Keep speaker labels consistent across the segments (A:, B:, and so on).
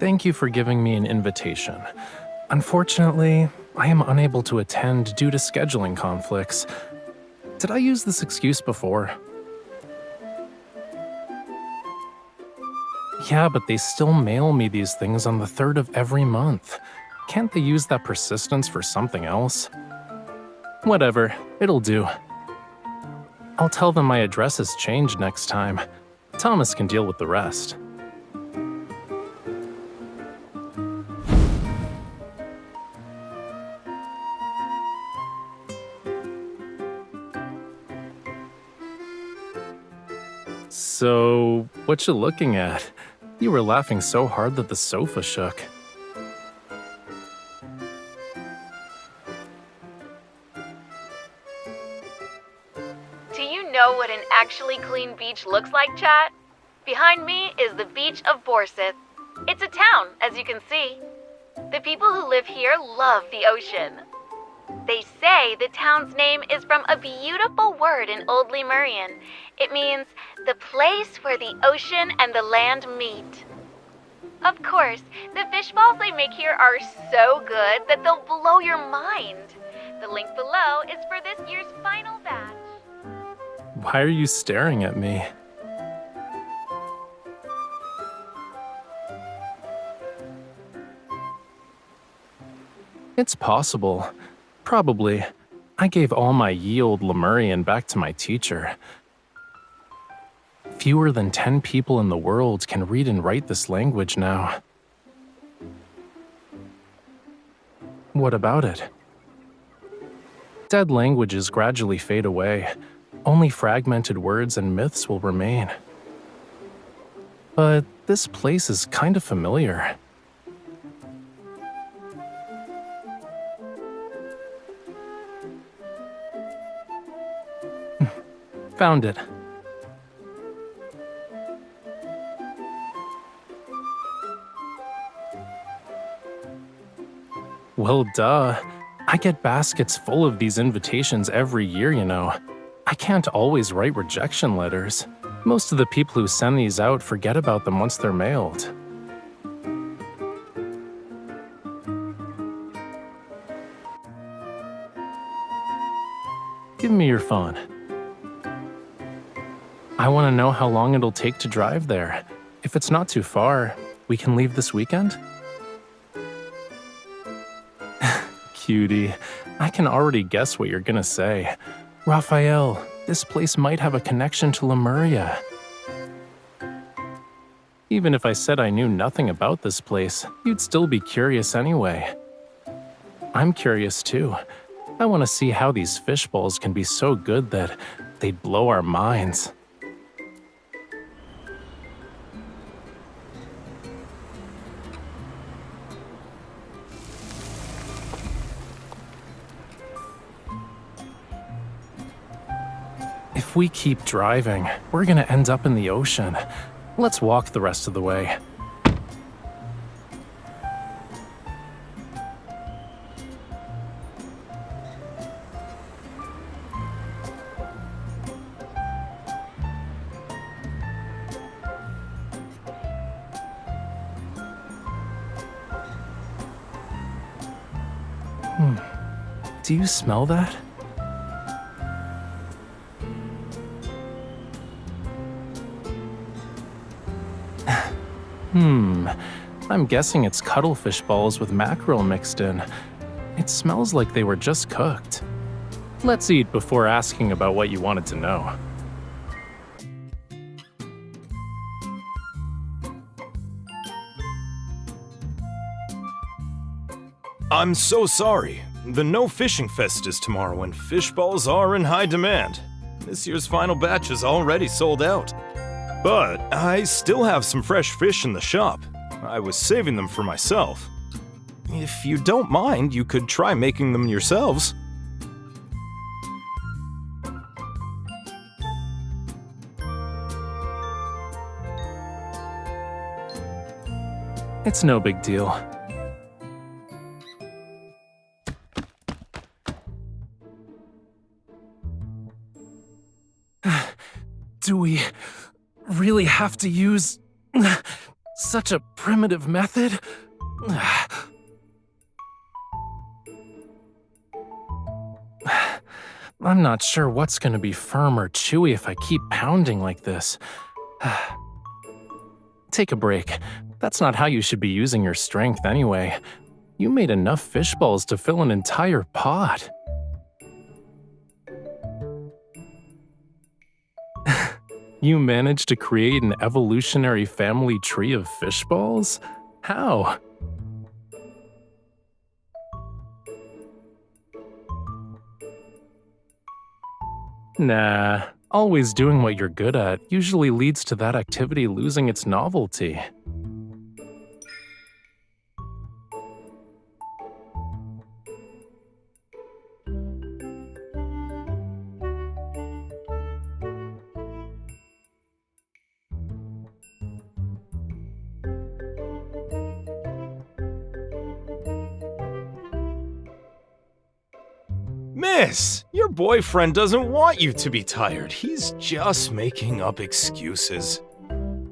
A: Thank you for giving me an invitation. Unfortunately, I am unable to attend due to scheduling conflicts. Did I use this excuse before? Yeah, but they still mail me these things on the 3rd of every month. Can't they use that persistence for something else? Whatever, it'll do. I'll tell them my address has changed next time. Thomas can deal with the rest. So, what you looking at? You were laughing so hard that the sofa shook.
B: Do you know what an actually clean beach looks like, chat? Behind me is the beach of Borseth. It's a town, as you can see. The people who live here love the ocean. They say the town's name is from a beautiful word in Old Lemurian. It means the place where the ocean and the land meet. Of course, the fish balls they make here are so good that they'll blow your mind. The link below is for this year's final batch.
A: Why are you staring at me? It's possible. Probably. I gave all my ye old Lemurian back to my teacher. Fewer than 10 people in the world can read and write this language now. What about it? Dead languages gradually fade away. Only fragmented words and myths will remain. But this place is kind of familiar. Found it. Well, duh. I get baskets full of these invitations every year, you know. I can't always write rejection letters. Most of the people who send these out forget about them once they're mailed. Give me your phone. I want to know how long it'll take to drive there. If it's not too far, we can leave this weekend? Cutie, I can already guess what you're gonna say. Rafayel, this place might have a connection to Lemuria. Even if I said I knew nothing about this place, you'd still be curious anyway. I'm curious too. I want to see how these fish balls can be so good that they'd blow our minds. If we keep driving, we're gonna end up in the ocean. Let's walk the rest of the way. Do you smell that? I'm guessing it's cuttlefish balls with mackerel mixed in. It smells like they were just cooked. Let's eat before asking about what you wanted to know.
C: I'm so sorry. The No Fishing Fest is tomorrow and fish balls are in high demand. This year's final batch is already sold out. But I still have some fresh fish in the shop. I was saving them for myself. If you don't mind, you could try making them yourselves.
A: It's no big deal. Do we really have to use Such a primitive method. I'm not sure what's gonna be firm or chewy if I keep pounding like this. Take a break. That's not how you should be using your strength anyway. You made enough fish balls to fill an entire pot. You managed to create an evolutionary family tree of fish balls? How? Nah, always doing what you're good at usually leads to that activity losing its novelty.
C: Miss, your boyfriend doesn't want you to be tired. He's just making up excuses.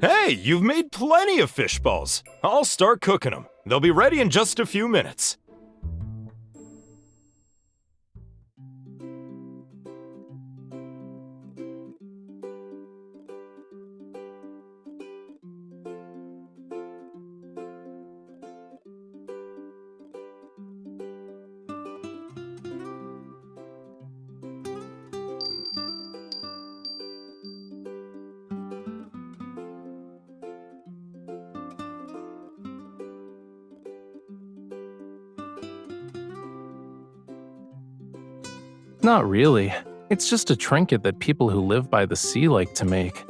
C: Hey, you've made plenty of fish balls. I'll start cooking them. They'll be ready in just a few minutes.
A: Not really. It's just a trinket that people who live by the sea like to make.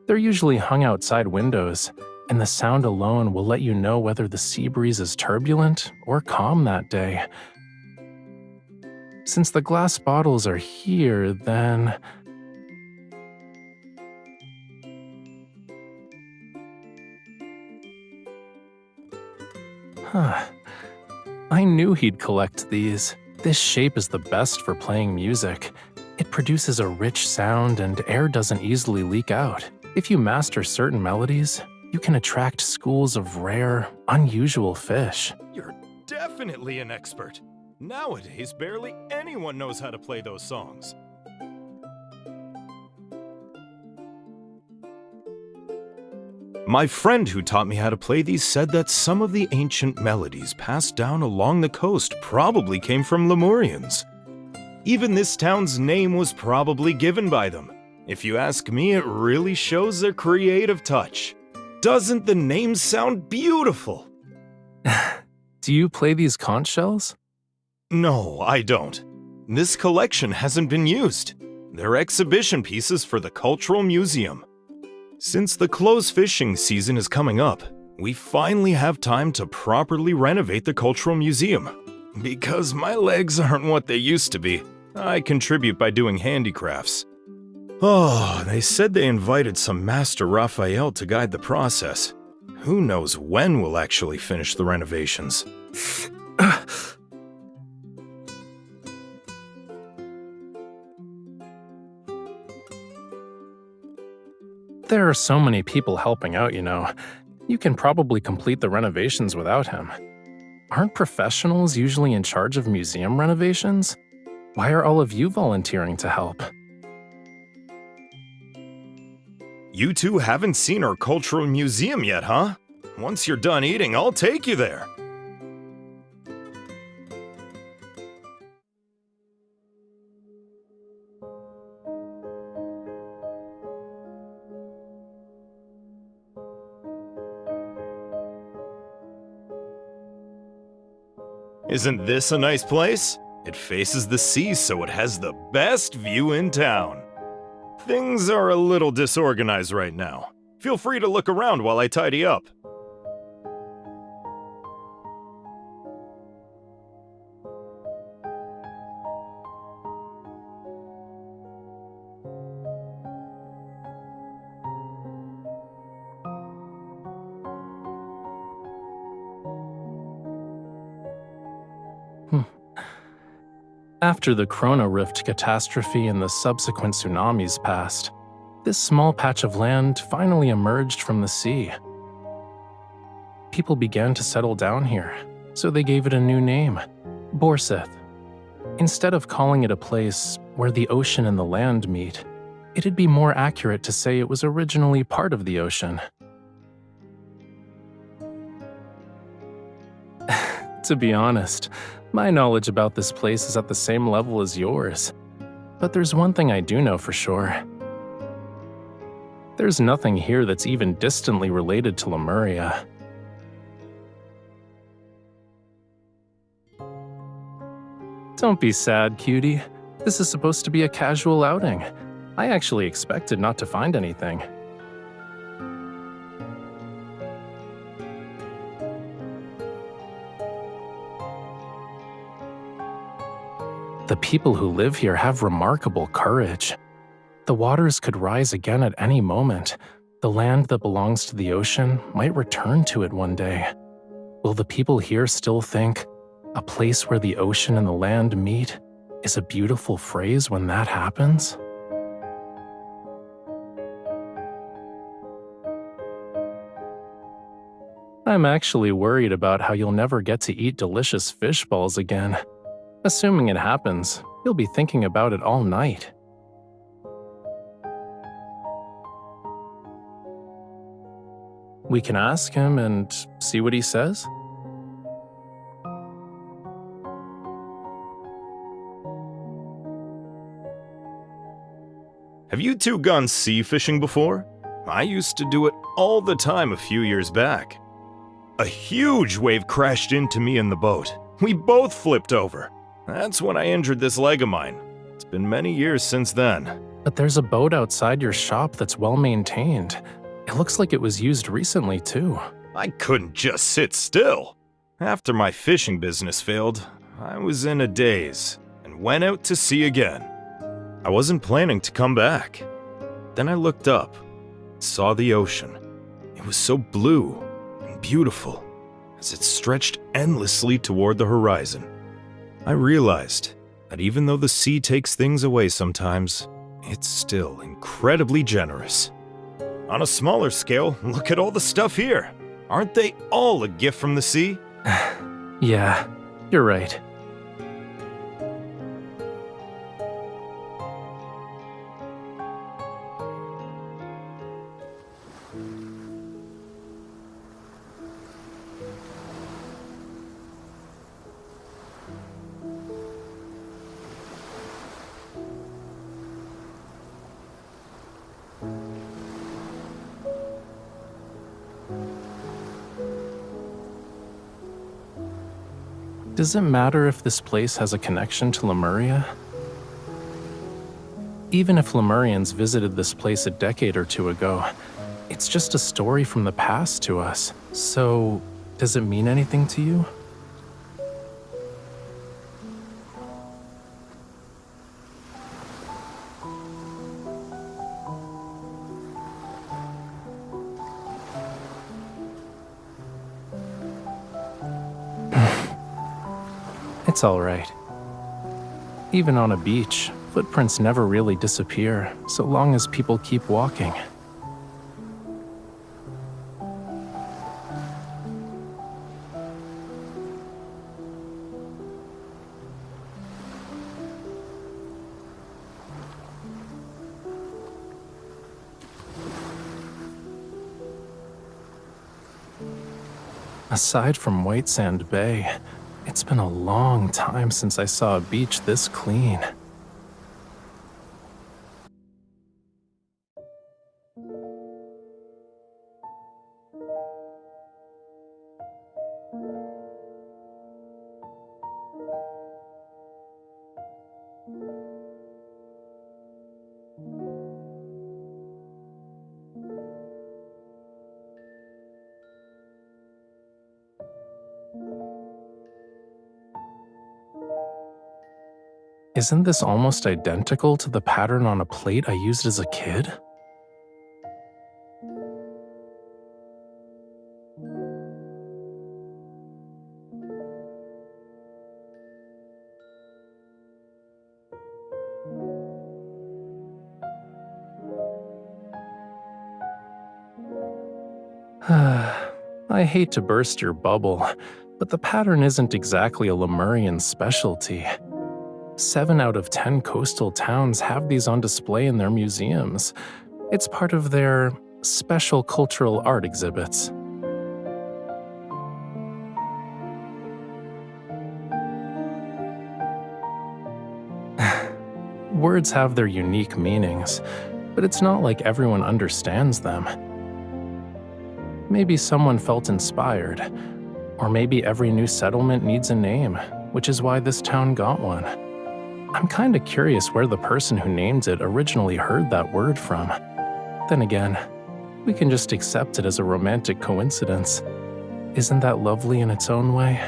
A: They're usually hung outside windows, and the sound alone will let you know whether the sea breeze is turbulent or calm that day. Since the glass bottles are here, then... Huh. I knew he'd collect these. This shape is the best for playing music. It produces a rich sound and air doesn't easily leak out. If you master certain melodies, you can attract schools of rare, unusual fish.
C: You're definitely an expert. Nowadays, barely anyone knows how to play those songs. My friend who taught me how to play these said that some of the ancient melodies passed down along the coast probably came from Lemurians. Even this town's name was probably given by them. If you ask me, it really shows their creative touch. Doesn't the name sound beautiful?
A: Do you play these conch shells?
C: No, I don't. This collection hasn't been used. They're exhibition pieces for the Cultural Museum. Since the closed fishing season is coming up, we finally have time to properly renovate the Cultural Museum. Because my legs aren't what they used to be, I contribute by doing handicrafts. Oh, they said they invited some master Rafayel to guide the process. Who knows when we'll actually finish the renovations?
A: There are so many people helping out, you know. You can probably complete the renovations without him. Aren't professionals usually in charge of museum renovations? Why are all of you volunteering to help?
C: You two haven't seen our Cultural Museum yet, huh? Once you're done eating, I'll take you there. Isn't this a nice place? It faces the sea, so it has the best view in town. Things are a little disorganized right now. Feel free to look around while I tidy up.
A: After the Chrono Rift catastrophe and the subsequent tsunamis passed, this small patch of land finally emerged from the sea. People began to settle down here, so they gave it a new name, Borseth. Instead of calling it a place where the ocean and the land meet, it'd be more accurate to say it was originally part of the ocean. To be honest, my knowledge about this place is at the same level as yours. But there's one thing I do know for sure. There's nothing here that's even distantly related to Lemuria. Don't be sad, cutie. This is supposed to be a casual outing. I actually expected not to find anything. The people who live here have remarkable courage. The waters could rise again at any moment. The land that belongs to the ocean might return to it one day. Will the people here still think, a place where the ocean and the land meet is a beautiful phrase when that happens? I'm actually worried about how you'll never get to eat delicious fish balls again. Assuming it happens, you'll be thinking about it all night. We can ask him and see what he says.
C: Have you two gone sea fishing before? I used to do it all the time a few years back. A huge wave crashed into me in the boat. We both flipped over. That's when I injured this leg of mine. It's been many years since then.
A: But there's a boat outside your shop that's well maintained. It looks like it was used recently, too.
C: I couldn't just sit still. After my fishing business failed, I was in a daze and went out to sea again. I wasn't planning to come back. Then I looked up, saw the ocean. It was so blue and beautiful as it stretched endlessly toward the horizon. I realized that even though the sea takes things away sometimes, it's still incredibly generous. On a smaller scale, look at all the stuff here. Aren't they all a gift from the sea?
A: Yeah, you're right. Does it matter if this place has a connection to Lemuria? Even if Lemurians visited this place a decade or two ago, it's just a story from the past to us. So, does it mean anything to you? It's all right. Even on a beach, footprints never really disappear, so long as people keep walking. Aside from White Sand Bay, it's been a long time since I saw a beach this clean. Isn't this almost identical to the pattern on a plate I used as a kid? I hate to burst your bubble, but the pattern isn't exactly a Lemurian specialty. 7 out of 10 coastal towns have these on display in their museums. It's part of their special cultural art exhibits. Words have their unique meanings, but it's not like everyone understands them. Maybe someone felt inspired, or maybe every new settlement needs a name, which is why this town got one. I'm kinda curious where the person who named it originally heard that word from. Then again, we can just accept it as a romantic coincidence. Isn't that lovely in its own way?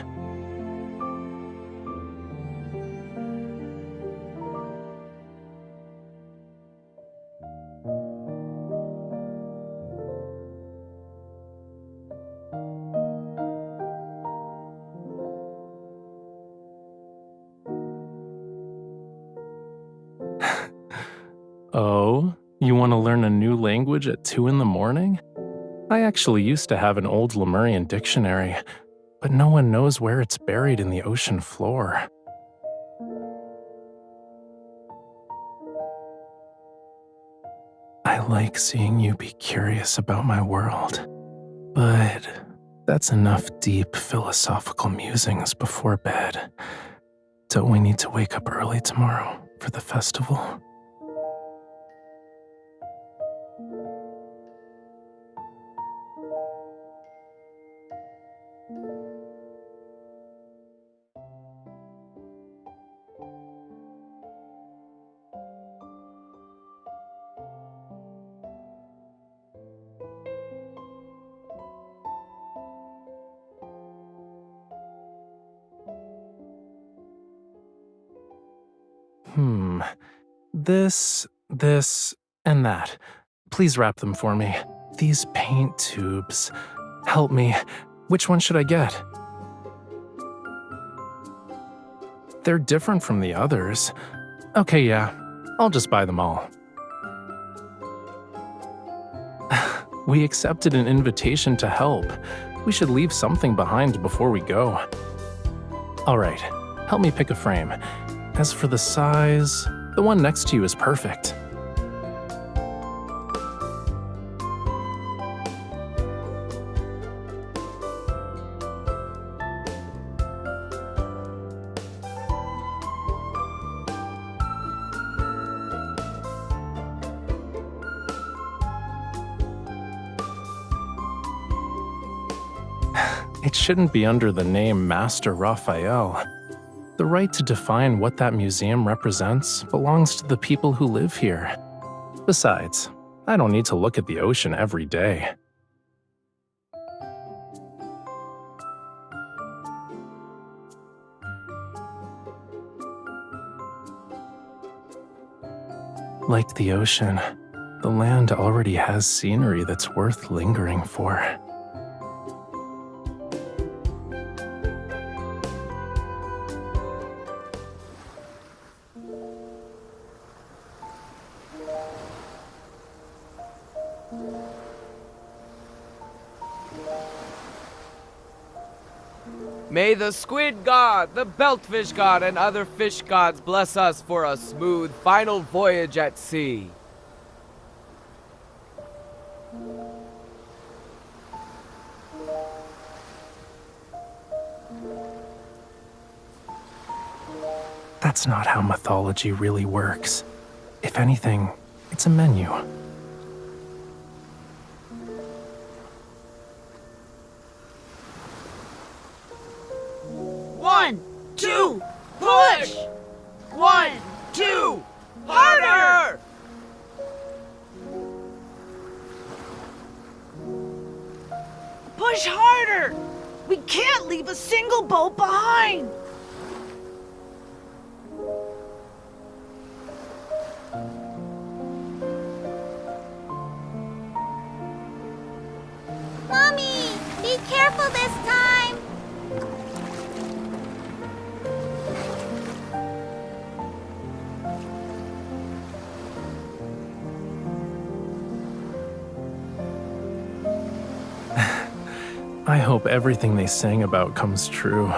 A: Oh, you want to learn a new language at 2 in the morning? I actually used to have an old Lemurian dictionary, but no one knows where it's buried in the ocean floor. I like seeing you be curious about my world, but that's enough deep philosophical musings before bed. Don't we need to wake up early tomorrow for the festival? This, and that. Please wrap them for me. These paint tubes. Help me. Which one should I get? They're different from the others. Okay, yeah. I'll just buy them all. We accepted an invitation to help. We should leave something behind before we go. All right, help me pick a frame. As for the size, the one next to you is perfect. It shouldn't be under the name Master Rafayel. The right to define what that museum represents belongs to the people who live here. Besides, I don't need to look at the ocean every day. Like the ocean, the land already has scenery that's worth lingering for.
D: May the squid god, the beltfish god, and other fish gods bless us for a smooth final voyage at sea.
A: That's not how mythology really works. If anything, it's a menu.
E: One, two, push! 1, 2, harder! Push harder! We can't leave a single boat behind!
F: Mommy, be careful this time!
A: I hope everything they sang about comes true.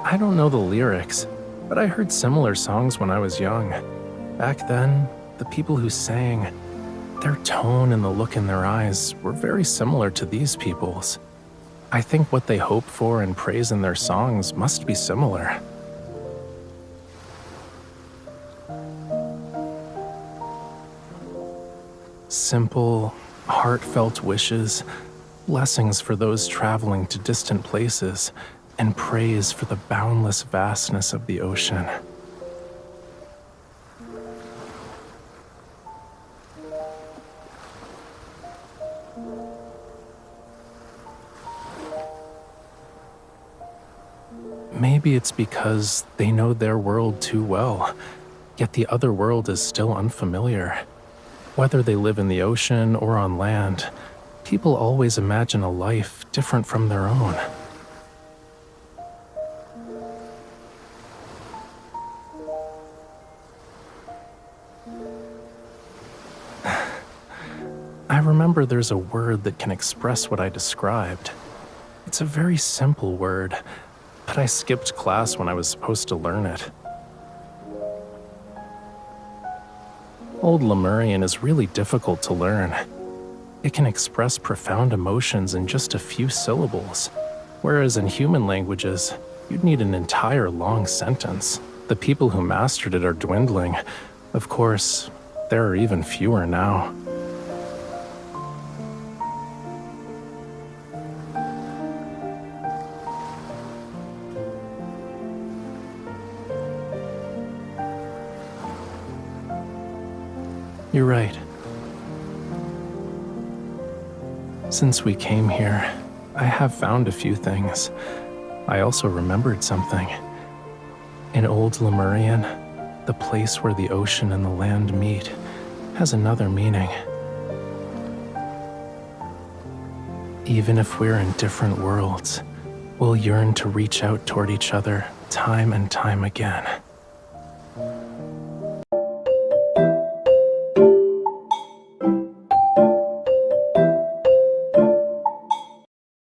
A: I don't know the lyrics, but I heard similar songs when I was young. Back then, the people who sang, their tone and the look in their eyes were very similar to these people's. I think what they hope for and praise in their songs must be similar. Simple, heartfelt wishes, blessings for those traveling to distant places, and praise for the boundless vastness of the ocean. Maybe it's because they know their world too well, yet the other world is still unfamiliar. Whether they live in the ocean or on land, people always imagine a life different from their own. I remember there's a word that can express what I described. It's a very simple word, but I skipped class when I was supposed to learn it. Old Lemurian is really difficult to learn. It can express profound emotions in just a few syllables, whereas in human languages, you'd need an entire long sentence. The people who mastered it are dwindling. Of course, there are even fewer now. You're right. Since we came here, I have found a few things. I also remembered something. In Old Lemurian, the place where the ocean and the land meet has another meaning. Even if we're in different worlds, we'll yearn to reach out toward each other time and time again.